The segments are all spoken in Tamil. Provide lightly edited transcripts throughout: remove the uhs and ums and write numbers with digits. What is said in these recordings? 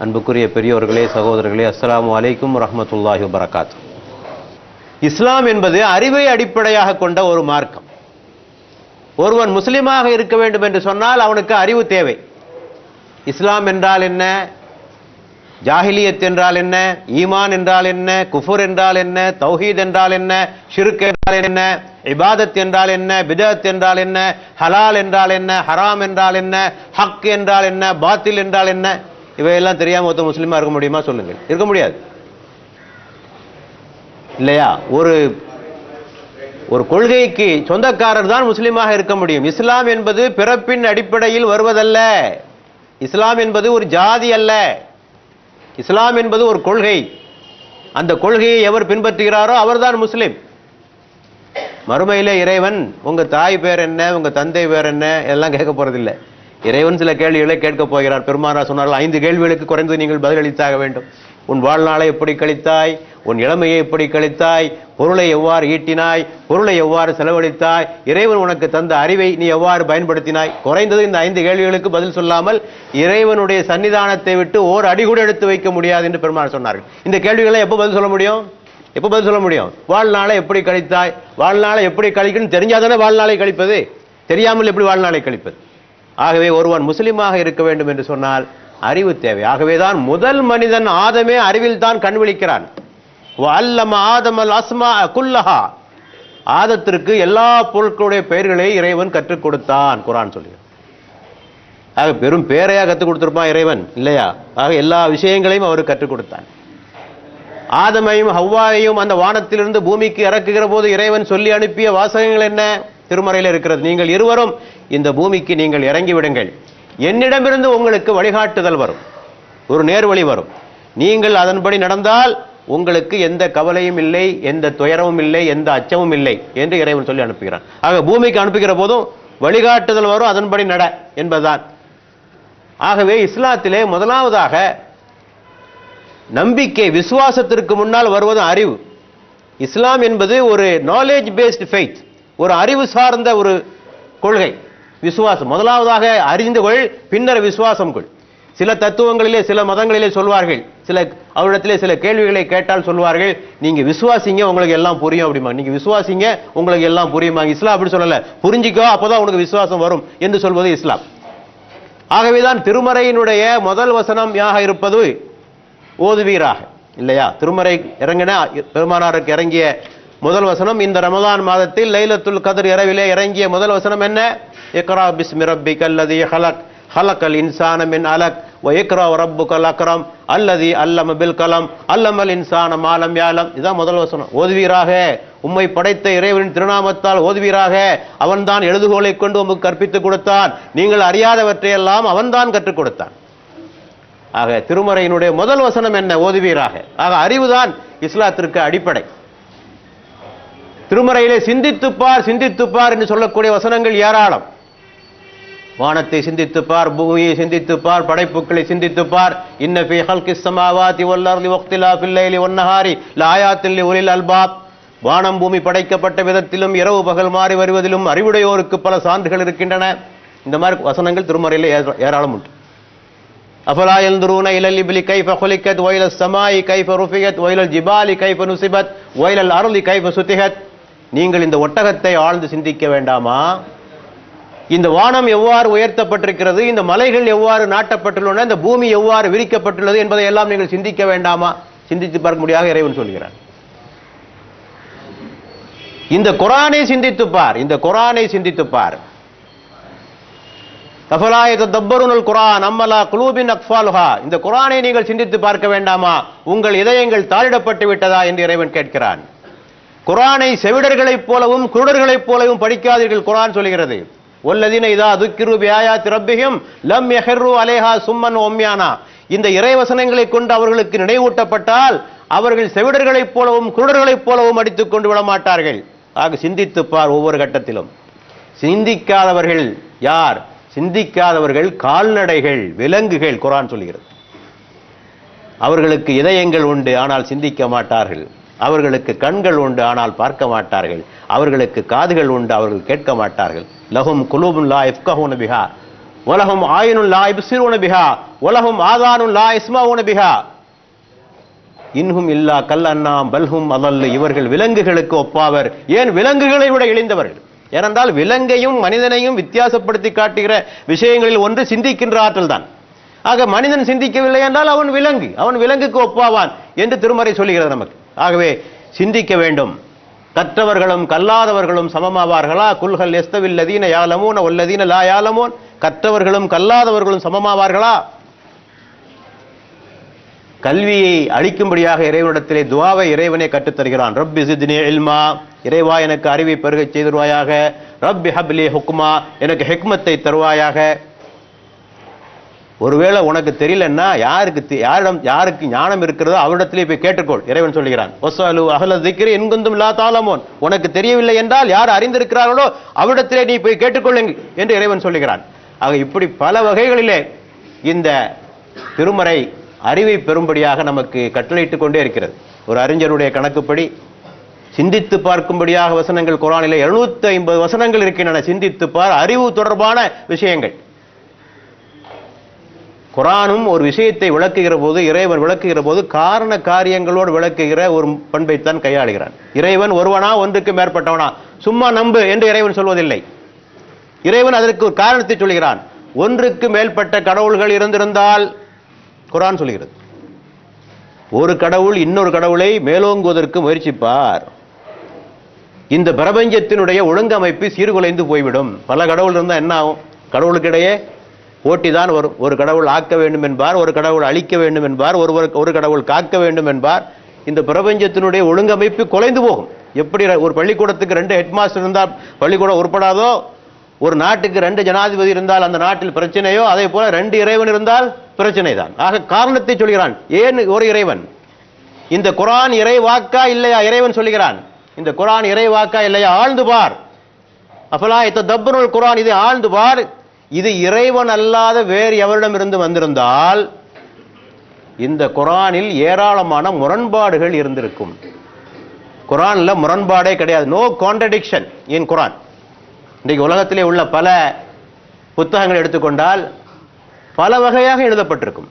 அன்புக்குரிய பெரியோர்களே, சகோதரர்களே, அஸ்ஸலாமு அலைக்கும் வரஹ்மத்துல்லாஹி வபரகாத்து. இஸ்லாம் என்பது அறிவை அடிப்படையாக கொண்ட ஒரு மார்க்கம். ஒருவன் முஸ்லிமாக இருக்க வேண்டும் என்று சொன்னால் அவனுக்கு அறிவு தேவை. இஸ்லாம் என்றால் என்ன, ஜாஹிலியத் என்றால் என்ன, ஈமான் என்றால் என்ன, குஃபுர் என்றால் என்ன, தௌஹீத் என்றால் என்ன, ஷிர்க் என்றால் என்ன, இபாதத் என்றால் என்ன, பிதஅத் என்றால் என்ன, ஹலால் என்றால் என்ன, ஹராம் என்றால் என்ன, ஹக் என்றால் என்ன, பாத்தில் என்றால் என்ன, இவையெல்லாம் தெரியாம ஒருத்தர் முஸ்லீமா இருக்க முடியுமா? சொல்லுங்கள். இருக்க முடியாது இல்லையா? ஒரு கொள்கைக்கு சொந்தக்காரர் தான் முஸ்லீமாக இருக்க முடியும். இஸ்லாம் என்பது பிறப்பின் அடிப்படையில் வருவதல்ல. இஸ்லாம் என்பது ஒரு ஜாதி அல்ல. இஸ்லாம் என்பது ஒரு கொள்கை. அந்த கொள்கையை எவர் பின்பற்றுகிறாரோ அவர்தான் முஸ்லிம். மறுமையிலே இறைவன் உங்க தாய் பேர் என்ன, உங்க தந்தை பேர் என்ன எல்லாம் கேட்க போறதில்லை. இறைவன் சில கேள்விகளை கேட்கப் போகிறார். பெருமானார் சொன்னார்கள், 5 கேள்விகளுக்கு குறைந்து நீங்கள் பதிலளித்தாக வேண்டும். உன் வாழ்நாளை எப்படி கழித்தாய், உன் இளமையை எப்படி கழித்தாய், பொருளை எவ்வாறு ஈட்டினாய், பொருளை எவ்வாறு செலவழித்தாய், இறைவன் உனக்கு தந்த அறிவை நீ எவ்வாறு பயன்படுத்தினாய். குறைந்தது இந்த 5 கேள்விகளுக்கு பதில் சொல்லாமல் இறைவனுடைய சன்னிதானத்தை விட்டு ஓர் அடி கூட எடுத்து வைக்க முடியாது என்று பெருமானார் சொன்னார்கள். இந்த கேள்விகளை எப்போ பதில் சொல்ல முடியும்? எப்போ பதில் சொல்ல முடியும்? வாழ்நாளை எப்படி கழித்தாய், வாழ்நாளை எப்படி கழிக்கணும் தெரிஞ்சாதானே வாழ்நாளை கழிப்பது. தெரியாமல் எப்படி வாழ்நாளை கழிப்பது? ஆகவே ஒருவன் முஸ்லிமாக இருக்க வேண்டும் என்று சொன்னால் அறிவு தேவை. ஆகவேதான் முதல் மனிதன் ஆதமே அறிவில் தான் கண் விழிக்கிறான். ஆதத்திற்கு எல்லா பொருட்களுடைய பெயர்களை இறைவன் கற்றுக் கொடுத்தான் குர்ஆன் சொல்லி. ஆக பெரும் பேரையா கற்றுக் கொடுத்திருப்பான் இறைவன் இல்லையா? ஆக எல்லா விஷயங்களையும் அவர் கற்றுக் கொடுத்தான். ஆதமையும் ஹவ்வாவையும் அந்த வானத்திலிருந்து பூமிக்கு இறக்குகிற போது இறைவன் சொல்லி அனுப்பிய வாசகங்கள் என்ன? திருமறையில் இருக்கிறது. நீங்கள் இருவரும் இந்த பூமிக்கு நீங்கள் இறங்கி விடுங்கள், என்னிடமிருந்து உங்களுக்கு வழிகாட்டுதல் வரும், ஒரு நேர்வழி வரும். நீங்கள் அதன்படி நடந்தால் உங்களுக்கு எந்த கவலையும் இல்லை, எந்த துயரமும் இல்லை, எந்த அச்சமும் இல்லை என்று இறைவன் சொல்லி அனுப்புகிறான். ஆக பூமிக்கு அனுப்புகிற போதும் வழிகாட்டுதல் வரும், அதன்படி நட என்பதுதான். ஆகவே இஸ்லாத்திலே முதலாவதாக நம்பிக்கை, விசுவாசத்திற்கு முன்னால் வருவது அறிவு. இஸ்லாம் என்பது ஒரு நாலேஜ் பேஸ்ட் ஃபெய்த், ஒரு அறிவு சார்ந்த ஒரு கொள்கை. விசுவாசம் முதலாவதாக அறிந்து கொள், பின்னர் விசுவாசம் கொள். சில தத்துவங்களிலே சில மதங்களிலே சொல்வார்கள், அவரிடத்திலே சில கேள்விகளை கேட்டால் சொல்வார்கள், நீங்க விசுவாசிங்க உங்களுக்கு எல்லாம் புரியும் அப்படிமா. நீங்க விசுவாசிங்க உங்களுக்கு எல்லாம் புரியுமா? இஸ்லாம் அப்படி சொல்லல, புரிஞ்சிக்கோ அப்பதான் உனக்கு விசுவாசம் வரும் என்று சொல்வது இஸ்லாம். ஆகவேதான் திருமறையினுடைய முதல் வசனம் யாக இருப்பது ஓதுவீராக இல்லையா? திருமறை இறங்கின பெருமானாருக்கு இறங்கிய முதல் வசனம் இந்த ரமதான் மாதத்தில் லைலத்துல் கத்ர் இரவிலே இறங்கிய முதல் வசனம் என்ன? இக்ரா பிஸ்மி ரப்பிக்கல் லதீ ஹலக் ஹலக்கல் இன்சான மின் அலக் வ இக்ரா ரப்புக்கல் அக்ரம் அல்லதீ அல்லம பில் கலம் அல்லமல் இன்சான மா லம் யஅலம். இதுதான் முதல் வசனம். ஓதுவீராக, உம்மை படைத்த இறைவனின் திருநாமத்தால் ஓதுவீராக, அவன்தான் எழுதுகோலை கொண்டு உமக்கு கற்பித்துக் கொடுத்தான், நீங்கள் அறியாதவற்றையெல்லாம் அவன்தான் கற்றுக் கொடுத்தான். ஆக திருமறையினுடைய முதல் வசனம் என்ன? ஓதுவீராக. ஆக அறிவுதான் இஸ்லாத்திற்கு அடிப்படை. திருமறையிலே சிந்தித்துப்பார் சிந்தித்துப்பார் என்று சொல்லக்கூடிய வசனங்கள் ஏராளம். வானத்தை சிந்தித்துப்பார், பூமியை சிந்தித்துப்பார், படைப்புகளை சிந்தித்துப்பார். இன்ன ஃபீ ஹல்கிஸ் ஸமாவாதி வல் அர்தி வக்திலாஃபில் லைலி வன் நஹாரி லஆயாத்தின் லிஉலில் அல்பாப். வானம் பூமி படைக்கப்பட்ட விதத்திலும் இரவு பகல் மாறி வருவதிலும் அறிவுடையோருக்கு பல சான்றுகள் இருக்கின்றன. இந்த மாதிரி வசனங்கள் திருமறையிலே ஏராளம் உண்டு. அஃபலா யன்துரூன இலல் இப்லி கைஃப குலிகத் வ இலஸ் ஸமாஇ கைஃப ருஃபியத் வ இலல் ஜிபாலி கைஃப நுஸிபத் வ இலல் அர்தி கைஃப சுத்திஹத். நீங்கள் இந்த ஒட்டகத்தை ஆழ்ந்து சிந்திக்க வேண்டாமா? இந்த வானம் எவ்வாறு உயர்த்தப்பட்டிருக்கிறது, இந்த மலைகள் எவ்வாறு நாட்டப்பட்டுள்ளன, இந்த பூமி எவ்வாறு விரிக்கப்பட்டுள்ளது என்பதை எல்லாம் நீங்கள் சிந்திக்க வேண்டாமா? சிந்தித்து பார்க்க முடியாத இறைவன் சொல்கிறார். இந்த குர்ஆனை சிந்தித்துப்பார், இந்த குர்ஆனை சிந்தித்துப்பார். அஃபலா யததப்பருனல் குர்ஆன் அம்மலா குலூபின் அக்ஃபாலுஹா. இந்த குர்ஆனை நீங்கள் சிந்தித்து பார்க்க வேண்டாமா? உங்கள் இதயங்கள் தாளிடப்பட்டு விட்டதா என்று இறைவன் கேட்கிறான். குர்ஆனை செவிடர்களைப் போலவும் குருடர்களைப் போலவும் படிக்காதீர்கள் குர்ஆன் சொல்கிறது. வல்லதீன இதா துக்கிரு பிஆயாத்தி ரப்பிஹிம் லம் யஹிரு அலைஹா சும்மன் உம்யானா. இந்த இறைவசனங்களை கொண்டு அவர்களுக்கு நினைவூட்டப்பட்டால் அவர்கள் செவிடர்களைப் போலவும் குருடர்களைப் போலவும் அடித்துக் கொண்டு விட மாட்டார்கள். ஆக சிந்தித்துப்பார் ஒவ்வொரு கட்டத்திலும். சிந்திக்காதவர்கள் யார்? சிந்திக்காதவர்கள் கால்நடைகள், விலங்குகள். குர்ஆன் சொல்கிறது. அவர்களுக்கு இதயங்கள் உண்டு ஆனால் சிந்திக்க மாட்டார்கள். அவர்களுக்கு கண்கள் உண்டு ஆனால் பார்க்க மாட்டார்கள். அவர்களுக்கு காதுகள் உண்டு அவர்கள் கேட்க மாட்டார்கள். லஹும் குலூபுன் லா யஃப்கஹூன பிஹா வலஹும் ஆயுனுன் லா யுப்சிரூன பிஹா வலஹும் ஆதானுன் லா யஸ்மஊன பிஹா இன்ஹும் இல்லா கல் அன்னாம் பல்ஹும் அதல். இவர்கள் விலங்குகளுக்கு ஒப்பாவர், ஏன் விலங்குகளை விட இழிந்தவர்கள். ஏனென்றால் விலங்கையும் மனிதனையும் வித்தியாசப்படுத்தி காட்டுகிற விஷயங்களில் ஒன்று சிந்திக்கின்ற ஆற்றல் தான். ஆக மனிதன் சிந்திக்கவில்லை என்றால் அவன் விலங்கு, அவன் விலங்குக்கு ஒப்பாவான் என்று திருமறை சொல்லுகிறது நமக்கு. ஆகவே சிந்திக்க வேண்டும். கற்றவர்களும் கல்லாதவர்களும் சமமாவார்களா? குல்ஹல் யஸ்தவில் லதீன யாலமூன வல்லதீன லா யாலமூன். கற்றவர்களும் கல்லாதவர்களும் சமமாவார்களா? கல்வியை அளிக்கும்படியாக இறைவனிடத்திலே துஆவை இறைவனே கற்றுத் தருகிறான். ரப்பி ஸித்னி இல்மா, இறைவா எனக்கு அறிவை பெருகச் செய்திருவாயாக. ரப்பி ஹப்லி ஹுக்மா, எனக்கு ஹிக்மத்தை தருவாயாக. ஒருவேளை உனக்கு தெரியலன்னா யாருக்கு ஞானம் இருக்கிறதோ அவரிடத்திலே போய் கேட்டுக்கொள், இறைவன் சொல்கிறான். வஸ்ஸலு அஹ்ல ஸிக்ரி இன் குந்தும் லா தஅலமூன். உனக்கு தெரியவில்லை என்றால் யார் அறிந்திருக்கிறார்களோ அவரிடத்திலே நீ போய் கேட்டுக்கொள்ளுங்கள் என்று இறைவன் சொல்கிறான். ஆக இப்படி பல வகைகளிலே இந்த திருமறை அறிவை பெறும்படியாக நமக்கு கட்டளையிட்டுக் கொண்டே இருக்கிறது. ஒரு அறிஞருடைய கணக்குப்படி சிந்தித்து பார்க்கும்படியாக வசனங்கள் குர்ஆனிலே 750 வசனங்கள் இருக்கின்றன. சிந்தித்து பார், அறிவு தொடர்பான விஷயங்கள். குர்ஆனும் ஒரு விஷயத்தை விளக்குகிற போது, இறைவன் விளக்குகிற போது காரண காரியங்களோடு விளக்குகிற ஒரு பண்பைத்தான் கையாளுகிறான். இறைவன் ஒருவனா, ஒன்றுக்கு மேற்பட்டவனா, சும்மா நம்பு என்று இறைவன் சொல்வதில்லை. இறைவன் அதற்கு ஒரு காரணத்தை சொல்கிறான். ஒன்றுக்கு மேற்பட்ட கடவுள்கள் இருந்திருந்தால், குர்ஆன் சொல்கிறது, ஒரு கடவுள் இன்னொரு கடவுளை மேலோங்குவதற்கு முயற்சிப்பார். இந்த பிரபஞ்சத்தினுடைய ஒழுங்கமைப்பு சீர்குலைந்து போய்விடும். பல கடவுள் இருந்தால் என்ன ஆகும்? கடவுளுக்கிடையே போட்டி தான் வரும். ஒரு கடவுள் ஆக்க வேண்டும் என்பார், ஒரு கடவுள் அழிக்க வேண்டும் என்பார், ஒரு கடவுள் காக்க வேண்டும் என்பார். இந்த பிரபஞ்சத்தினுடைய ஒழுங்கமைப்பு குலைந்து போகும். எப்படி ஒரு பள்ளிக்கூடத்துக்கு 2 ஹெட்மாஸ்டர் இருந்தால் பள்ளிக்கூடம் உருப்படாதோ, ஒரு நாட்டுக்கு 2 ஜனாதிபதி இருந்தால் அந்த நாட்டில் பிரச்சனையோ, அதே போல 2 இறைவன் இருந்தால் பிரச்சனை தான். ஆக காரணத்தை சொல்கிறான். ஏன் ஒரு இறைவன்? இந்த குர்ஆன் இறை வாக்கா இல்லையா? இறைவன் சொல்கிறான், இந்த குர்ஆன் இறை வாக்கா இல்லையா? ஆழ்ந்து பார். அஃபலா யததப்பருல் குர்ஆன், இதை ஆழ்ந்து பார். இது இறைவன் அல்லாத வேறு எவரிடம் இருந்து வந்திருந்தால் இந்த குர்ஆனில் ஏராளமான முரண்பாடுகள் இருந்திருக்கும். குர்ஆன்ல முரண்பாடே கிடையாது. நோ கான்ட்ரடிக்ஷன் இன் குர்ஆன். இன்றைக்கு உலகத்திலே உள்ள பல புத்தகங்கள் எடுத்துக்கொண்டால் பல வகையாக எழுதப்பட்டிருக்கும்.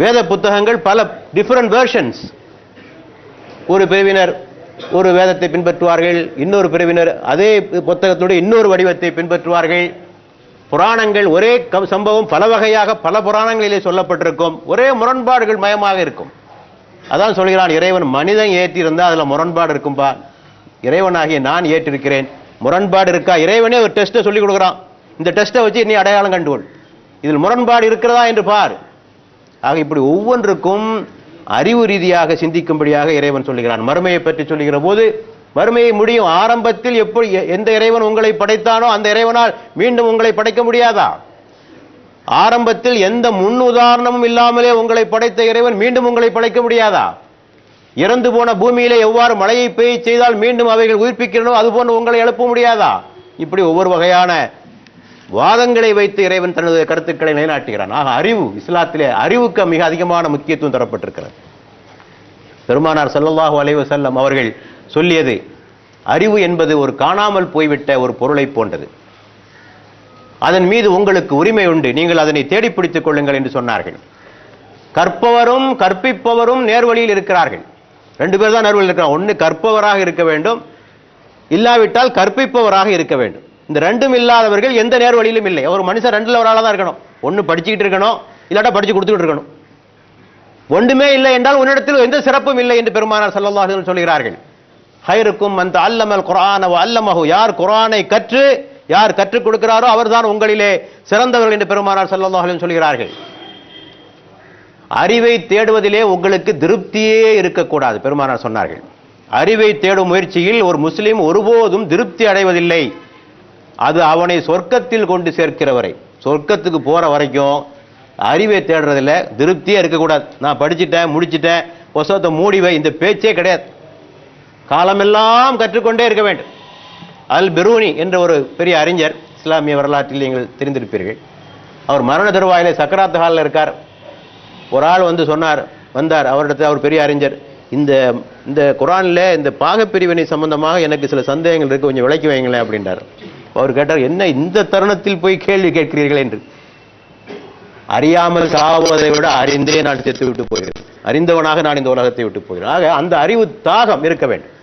வேத புத்தகங்கள் பல டிஃபரண்ட் வெர்ஷன்ஸ். ஒரு பிரிவினர் ஒரு வேதத்தை பின்பற்றுவார்கள், இன்னொரு பிரிவினர் அதே புத்தகத்தினுடைய இன்னொரு வடிவத்தை பின்பற்றுவார்கள். புராணங்கள் ஒரே சம்பவம் பல வகையாக பல புராணங்களிலே சொல்லப்பட்டிருக்கும். ஒரே முரண்பாடுகள் மயமாக இருக்கும். அதான் சொல்கிறான் இறைவன், மனிதன் ஏற்றிருந்தா அதுல முரண்பாடு இருக்கும்பா, இறைவனாகிய நான் ஏற்றிருக்கிறேன். முரண்பாடு இருக்கா? இறைவனே ஒரு டெஸ்ட்டை சொல்லி கொடுக்குறான். இந்த டெஸ்ட்டை வச்சு நீ அடையாளம் கண்டுகொள், இதில் முரண்பாடு இருக்கிறதா என்று பார். ஆக இப்படி ஒவ்வொன்றுக்கும் அறிவு ரீதியாக சிந்திக்கும்படியாக இறைவன் சொல்லுகிறான். மறுமையை பற்றி சொல்லுகிற போது மறுமையை முடியும். ஆரம்பத்தில் எப்படி எந்த இறைவன் உங்களை படைத்தானோ அந்த இறைவனால் மீண்டும் உங்களை படைக்க முடியாதா? ஆரம்பத்தில் எந்த முன் உதாரணமும் இல்லாமலே உங்களை படைத்த இறைவன் மீண்டும் உங்களை படைக்க முடியாதா? இறந்து போன பூமியிலே எவ்வாறு மழையை பெய்ய செய்தால் மீண்டும் அவைகள் உயிர்ப்பிக்கிறனோ அதுபோன்று உங்களை எழுப்ப முடியாதா? இப்படி ஒவ்வொரு வகையான வாதங்களை வைத்து இறைவன் தனது கருத்துக்களை நிலைநாட்டுகிறான். ஆக அறிவு, இஸ்லாத்திலே அறிவுக்கு மிக அதிகமான முக்கியத்துவம் தரப்பட்டிருக்கிறது. பெருமானார் ஸல்லல்லாஹு அலைஹி வஸல்லம் அவர்கள் சொல்லியது, அறிவு என்பது ஒரு காணாமல் போய்விட்ட ஒரு பொருளை போன்றது. அதன் மீது உங்களுக்கு உரிமை உண்டு, நீங்கள் அதனை தேடி பிடித்துக் கொள்ளுங்கள் என்று சொன்னார்கள். கற்பவரும் கற்பிப்பவரும் நேர்வழியில் இருக்கிறார்கள். 2 பேர் தான் நேர்வழியில் இருக்கிறார். ஒன்று கற்பவராக இருக்க வேண்டும், இல்லாவிட்டால் கற்பிப்பவராக இருக்க வேண்டும். இந்த 2ம் இல்லாதவர்கள் எந்த நேர்வழியிலும் இல்லை. ஒரு மனுஷன் 2ல ஒரு ஆளாக தான் இருக்கணும். ஒன்று படிச்சுக்கிட்டு இருக்கணும், இல்லாட்டா படிச்சு கொடுத்துக்கிட்டு இருக்கணும். ஒன்றுமே இல்லை என்றால் உன்னிடத்தில் எந்த சிறப்பும் இல்லை என்று பெருமானார் ஸல்லல்லாஹு அலைஹி வஸல்லம் சொல்கிறார்கள். ஹைருக்கும் மன் தஅல்லமல் குர்ஆன வ அல்லமஹு, யார் குர்ஆனை கற்று யார் கற்றுக் கொடுக்கிறாரோ அவர்தான் உங்களிலே சிறந்தவர்கள் என்று பெருமானார் ஸல்லல்லாஹு அலைஹி வஸல்லம் சொல்கிறார்கள். அறிவை தேடுவதிலே உங்களுக்கு திருப்தியே இருக்கக்கூடாது பெருமானார் சொன்னார்கள். அறிவை தேடும் முயற்சியில் ஒரு முஸ்லிம் ஒருபோதும் திருப்தி அடைவதில்லை. அது அவனை சொர்க்கத்தில் கொண்டு சேர்க்கிறவரை, சொர்க்கத்துக்கு போற வரைக்கும் அறிவை தேடுறதில்ல, திருப்தியே இருக்கக்கூடாது. நான் படிச்சுட்டேன், முடிச்சுட்டேன், புத்தகத்தை மூடிவை, இந்த பேச்சே கிடையாது. காலமெல்லாம் கற்றுக்கொண்டே இருக்க வேண்டும். அல் பிரூனி என்ற ஒரு பெரிய அறிஞர், இஸ்லாமிய வரலாற்றில் நீங்கள் தெரிந்திருப்பீர்கள். அவர் மரண தருவாயிலே சக்கராத் ஹாலில் இருக்கார். ஒரு ஆள் வந்து வந்தார் அவரிடத்தில். அவர் பெரிய அறிஞர், இந்த குர்ஆனில் இந்த பாகப்பிரிவினை சம்பந்தமாக எனக்கு சில சந்தேகங்கள் இருக்கு, கொஞ்சம் விளக்கி வைங்களேன் அப்படின்றார். அவர் கேட்டார், என்ன இந்த தருணத்தில் போய் கேள்வி கேட்கிறீர்கள் என்று. அறியாமல் சாவதை விட அறிந்தே நான் செத்து விட்டு போகிறேன், அறிந்தவனாக நான் இந்த உலகத்தை விட்டு போகிறேன். ஆக அந்த அறிவு தாகம் இருக்க வேண்டும்.